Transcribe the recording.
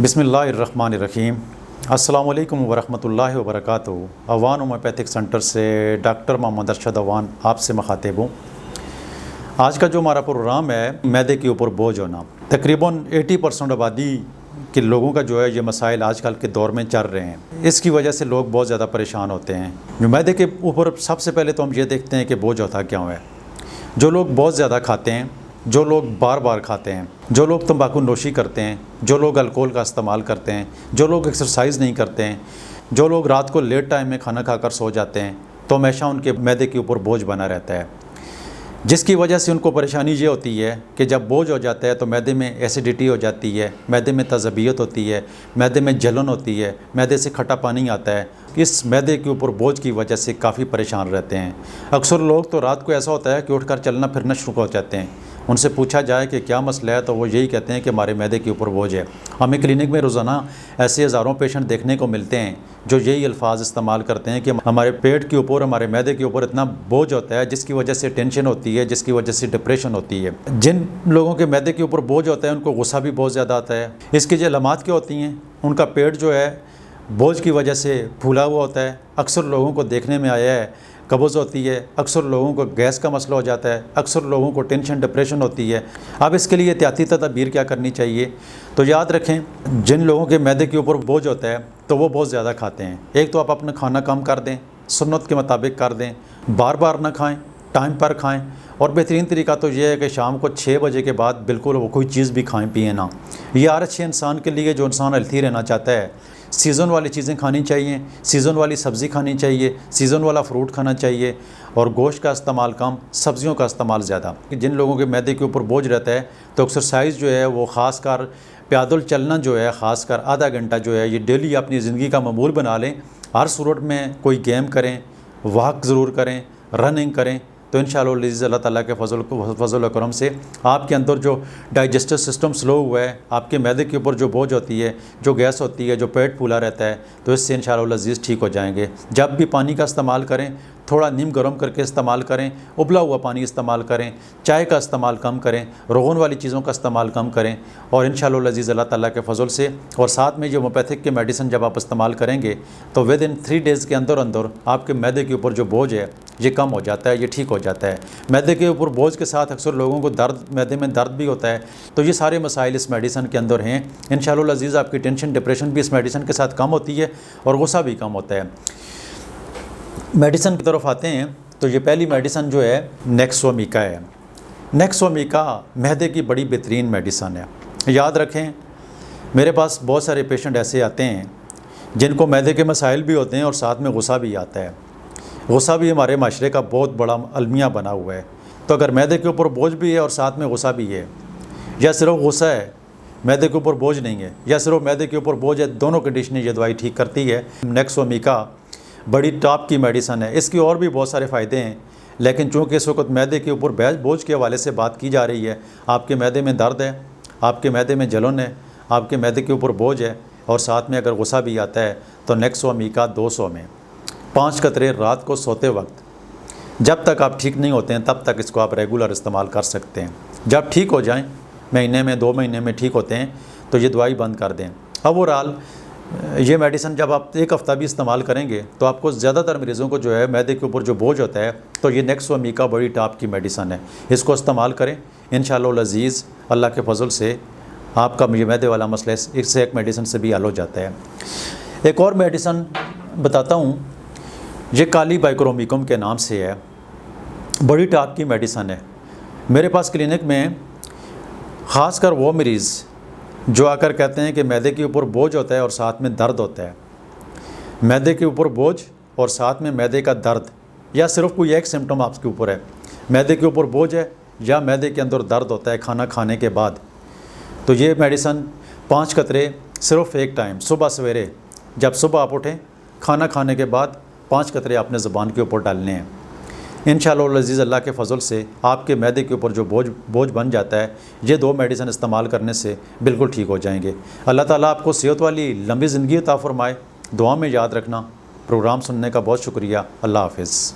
बिस्मिल्लाहिर्रहमानिर्रहीम। अस्सलामु अलैकुम वरहमतुल्लाहि वबरकातुहू। अवान होम्योपैथिक सेंटर से डॉक्टर मोहम्मद अरशद अवान आपसे मुखातिब हूँ। आज का जो हमारा प्रोग्राम है मैदे के ऊपर बोझ होना, तकरीबन 80% आबादी के लोगों का जो है ये मसाइल आजकल के दौर में चल रहे हैं। इसकी वजह से लोग बहुत ज़्यादा परेशान होते हैं। जो मैदे के ऊपर सबसे पहले तो हम ये देखते हैं कि बोझ होता क्यों है। जो लोग बहुत ज़्यादा खाते हैं, जो लोग बार बार खाते हैं, जो लोग तंबाकू नोशी करते हैं, जो लोग अल्कोहल का इस्तेमाल करते हैं, जो लोग एक्सरसाइज नहीं करते हैं, जो लोग रात को लेट टाइम में खाना खाकर सो जाते हैं, तो हमेशा उनके मैदे के ऊपर बोझ बना रहता है, जिसकी वजह से उनको परेशानी ये होती है कि जब बोझ हो जाता है तो मैदे में एसिडिटी हो जाती है, मैदे में तज़बियत होती है, मैदे में जलन होती है, मैदे से खट्टा पानी आता है। इस मैदे के ऊपर बोझ की वजह से काफ़ी परेशान रहते हैं। अक्सर लोग तो रात को ऐसा होता है कि उठकर चलना फिरना शुरू हो जाते हैं। उनसे पूछा जाए कि क्या मसला है तो वो यही कहते हैं कि हमारे मैदे के ऊपर बोझ है। हमें क्लिनिक में रोज़ाना ऐसे हज़ारों पेशेंट देखने को मिलते हैं जो यही अल्फाज इस्तेमाल करते हैं कि हमारे पेट के ऊपर, हमारे मैदे के ऊपर इतना बोझ होता है जिसकी वजह से टेंशन होती है, जिसकी वजह से डिप्रेशन होती है। जिन लोगों के मैदे के ऊपर बोझ होता है उनको गुस्सा भी बहुत ज़्यादा आता है। इसकी जो अलामात क्या होती हैं, उनका पेट जो है बोझ की वजह से फूला हुआ होता है। अक्सर लोगों को देखने में आया है कब्ज़ होती है, अक्सर लोगों को गैस का मसला हो जाता है, अक्सर लोगों को टेंशन डिप्रेशन होती है। अब इसके लिए एहतियाती तदबीर क्या करनी चाहिए, तो याद रखें जिन लोगों के मैदे के ऊपर बोझ होता है तो वो बहुत ज़्यादा खाते हैं। एक तो आप अपना खाना कम कर दें, सुन्नत के मुताबिक कर दें, बार बार ना खाएं, टाइम पर खाएं। और बेहतरीन तरीका तो ये है कि शाम को 6 बजे के बाद बिल्कुल वो कोई चीज़ भी खाएं पिए ना। ये हर अच्छे इंसान के लिए, जो इंसान हेल्थी रहना चाहता है, सीज़न वाली चीज़ें खानी चाहिए, सीज़न वाली सब्ज़ी खानी चाहिए, सीज़न वाला फ्रूट खाना चाहिए और गोश्त का इस्तेमाल कम, सब्ज़ियों का इस्तेमाल ज़्यादा। जिन लोगों के मैदे के ऊपर बोझ रहता है तो एक्सरसाइज जो है वो ख़ासकर पैदल चलना जो है, ख़ासकर आधा घंटा जो है, ये डेली अपनी ज़िंदगी का मामूल बना लें। हर सूरत में कोई गेम करें, वॉक ज़रूर करें, रनिंग करें, तो इंशाअल्लाह अल्लाह ताला के फज़ल करम से आपके अंदर जो डाइजेस्टिव सिस्टम स्लो हुआ है, आपके मैदे के ऊपर जो बोझ होती है, जो गैस होती है, जो पेट फूला रहता है, तो इससे इंशाअल्लाह ठीक हो जाएंगे। जब भी पानी का इस्तेमाल करें थोड़ा नीम गर्म करके इस्तेमाल करें, उबला हुआ पानी इस्तेमाल करें, चाय का इस्तेमाल कम करें, रोगन वाली चीज़ों का इस्तेमाल कम करें। और इंशाअल्लाह अल्लाह ताला के फजल से और साथ में जो होम्योपैथिक के मेडिसिन जब आप इस्तेमाल करेंगे तो विद इन 3 डेज़ के अंदर अंदर आपके मैदे के ऊपर जो बोझ है ये कम हो जाता है, ये ठीक हो जाता है। मैदे के ऊपर बोझ के साथ अक्सर लोगों को दर्द, मैदे में दर्द भी होता है। तो ये सारे मसाइल इस मेडिसिन के अंदर हैं। इंशाअल्लाह अज़ीज़ आपकी टेंशन डिप्रेशन भी इस मेडिसिन के साथ कम होती है और गुस्सा भी कम होता है। मेडिसिन की तरफ आते हैं तो ये पहली मेडिसिन जो है नेक्सोमिका है। नेक्सोमिका मैदे की बड़ी बेहतरीन मेडिसिन है। याद रखें मेरे पास बहुत सारे पेशेंट ऐसे आते हैं जिनको मैदे के मसाइल भी होते हैं और साथ में गुस्सा भी आता है। गुस्सा भी हमारे माशरे का बहुत बड़ा अलमिया बना हुआ है। तो अगर मैदे के ऊपर बोझ भी है और साथ में गुस्सा भी है, या सिर्फ गुस्सा है मैदे के ऊपर बोझ नहीं है, या सिर्फ मैदे के ऊपर बोझ है, दोनों कंडीशनें ये दवाई ठीक करती है। नेक्सोमिका बड़ी टॉप की मेडिसिन है। इसकी और भी बहुत सारे फ़ायदे हैं, लेकिन चूँकि इस वक्त मैदे के ऊपर बोझ के हवाले से बात की जा रही है, आपके मैदे में दर्द है, आपके मैदे में जलन है, आपके मैदे के ऊपर बोझ है और साथ में अगर गुस्सा भी आता है, तो नेक्सोमिका 200 में 5 कतरे रात को सोते वक्त, जब तक आप ठीक नहीं होते हैं तब तक इसको आप रेगुलर इस्तेमाल कर सकते हैं। जब ठीक हो जाएं, महीने में 2 महीने में ठीक होते हैं, तो ये दवाई बंद कर दें। ओवरऑल ये मेडिसिन जब आप 1 हफ़्ता भी इस्तेमाल करेंगे तो आपको ज़्यादातर मरीज़ों को जो है मैदे के ऊपर जो बोझ होता है, तो ये नेक्सोमिका बड़ी टॉप की मेडिसिन है। इसको इस्तेमाल करें, इंशाअल्लाह अज़ीज़ अल्लाह के फजल से आपका ये मैदे वाला मसला इससे एक मेडिसिन से भी हल हो जाता है। एक और मेडिसिन बताता हूँ, ये काली बाइक्रोमिकम के नाम से है, बड़ी टॉप की मेडिसिन है। मेरे पास क्लिनिक में ख़ासकर वो मरीज़ जो आकर कहते हैं कि मैदे के ऊपर बोझ होता है और साथ में दर्द होता है, मैदे के ऊपर बोझ और साथ में मैदे का दर्द, या सिर्फ कोई एक सिम्टम आपके ऊपर है, मैदे के ऊपर बोझ है या मैदे के अंदर दर्द होता है खाना खाने के बाद, तो ये मेडिसिन 5 कतरे सिर्फ एक टाइम सुबह सवेरे, जब सुबह आप उठें खाना खाने के बाद 5 कतरे आपने ज़ुबान के ऊपर डालने हैं। इंशाअल्लाह अज़ीज़ अल्लाह के फजल से आपके मैदे के ऊपर जो बोझ बन जाता है, ये 2 मेडिसिन इस्तेमाल करने से बिल्कुल ठीक हो जाएंगे। अल्लाह ताला आपको सेहत वाली लंबी ज़िंदगी अता फ़रमाए। दुआ में याद रखना। प्रोग्राम सुनने का बहुत शुक्रिया। अल्लाह हाफ़िज़।